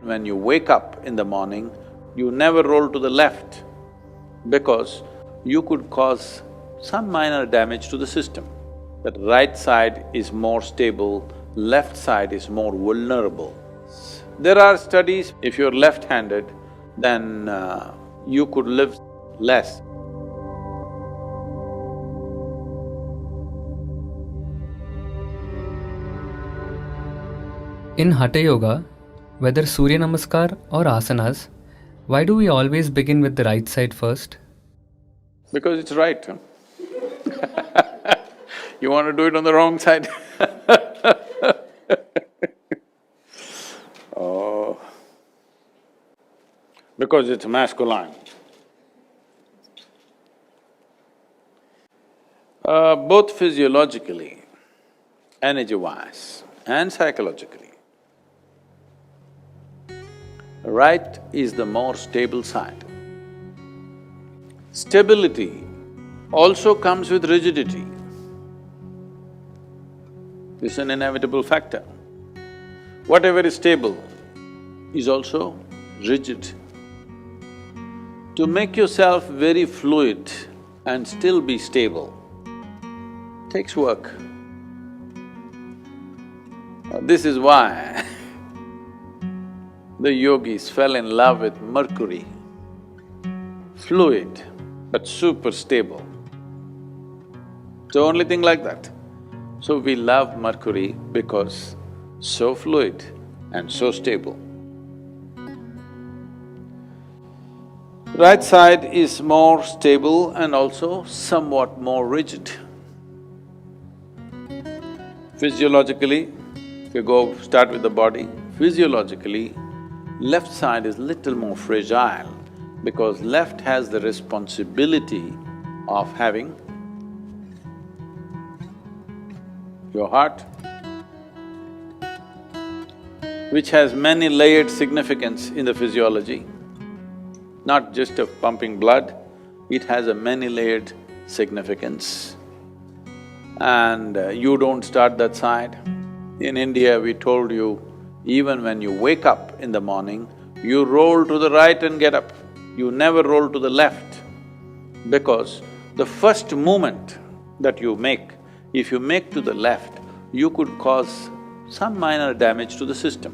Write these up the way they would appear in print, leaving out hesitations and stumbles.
When you wake up in the morning, you never roll to the left because you could cause some minor damage to the system. That right side is more stable, left side is more vulnerable. There are studies, if you're left-handed, then you could live less. In Hatha Yoga, whether Surya Namaskar or asanas, why do we always begin with the right side first? Because it's right, huh? You want to do it on the wrong side Oh, because it's masculine. Both physiologically, energy-wise and psychologically, right is the more stable side. Stability also comes with rigidity. This is an inevitable factor. Whatever is stable is also rigid. To make yourself very fluid and still be stable takes work. This is why the yogis fell in love with Mercury, fluid but super stable. It's the only thing like that. So we love Mercury because so fluid and so stable. Right side is more stable and also somewhat more rigid. Physiologically, if you start with the body, physiologically, left side is little more fragile because left has the responsibility of having your heart, which has many layered significance in the physiology, not just of pumping blood, it has a many-layered significance. And you don't start that side. In India, we told you, even when you wake up in the morning, you roll to the right and get up. You never roll to the left because the first movement that you make, if you make to the left, you could cause some minor damage to the system.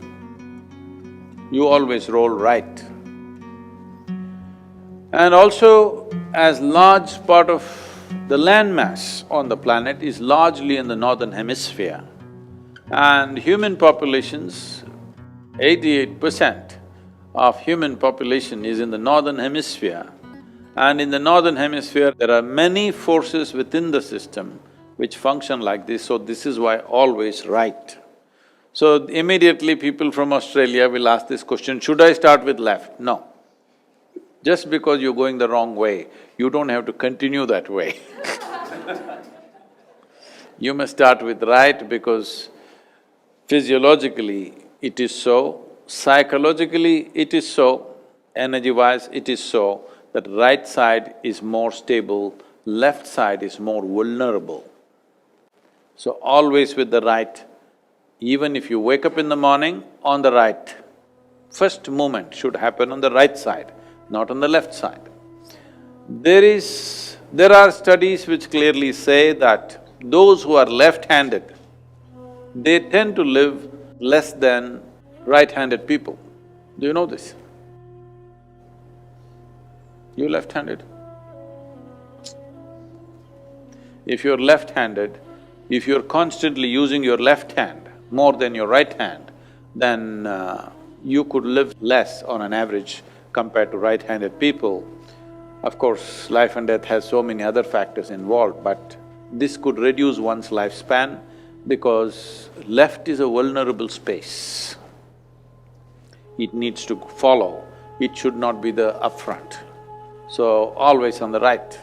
You always roll right. And also, as large part of the landmass on the planet is largely in the northern hemisphere, and human populations, 88% of human population is in the northern hemisphere, and in the northern hemisphere there are many forces within the system which function like this, so this is why always right. So immediately people from Australia will ask this question, should I start with left? No. Just because you're going the wrong way, you don't have to continue that way You must start with right because physiologically it is so, psychologically it is so, energy-wise it is so that right side is more stable, left side is more vulnerable. So always with the right, even if you wake up in the morning, on the right. First movement should happen on the right side, not on the left side. There are studies which clearly say that those who are left-handed, they tend to live less than right-handed people. Do you know this? You left-handed? If you're left-handed, if you're constantly using your left hand more than your right hand, then you could live less on an average compared to right-handed people. Of course, life and death has so many other factors involved, but this could reduce one's lifespan because left is a vulnerable space. It needs to follow, it should not be the upfront. So, always on the right.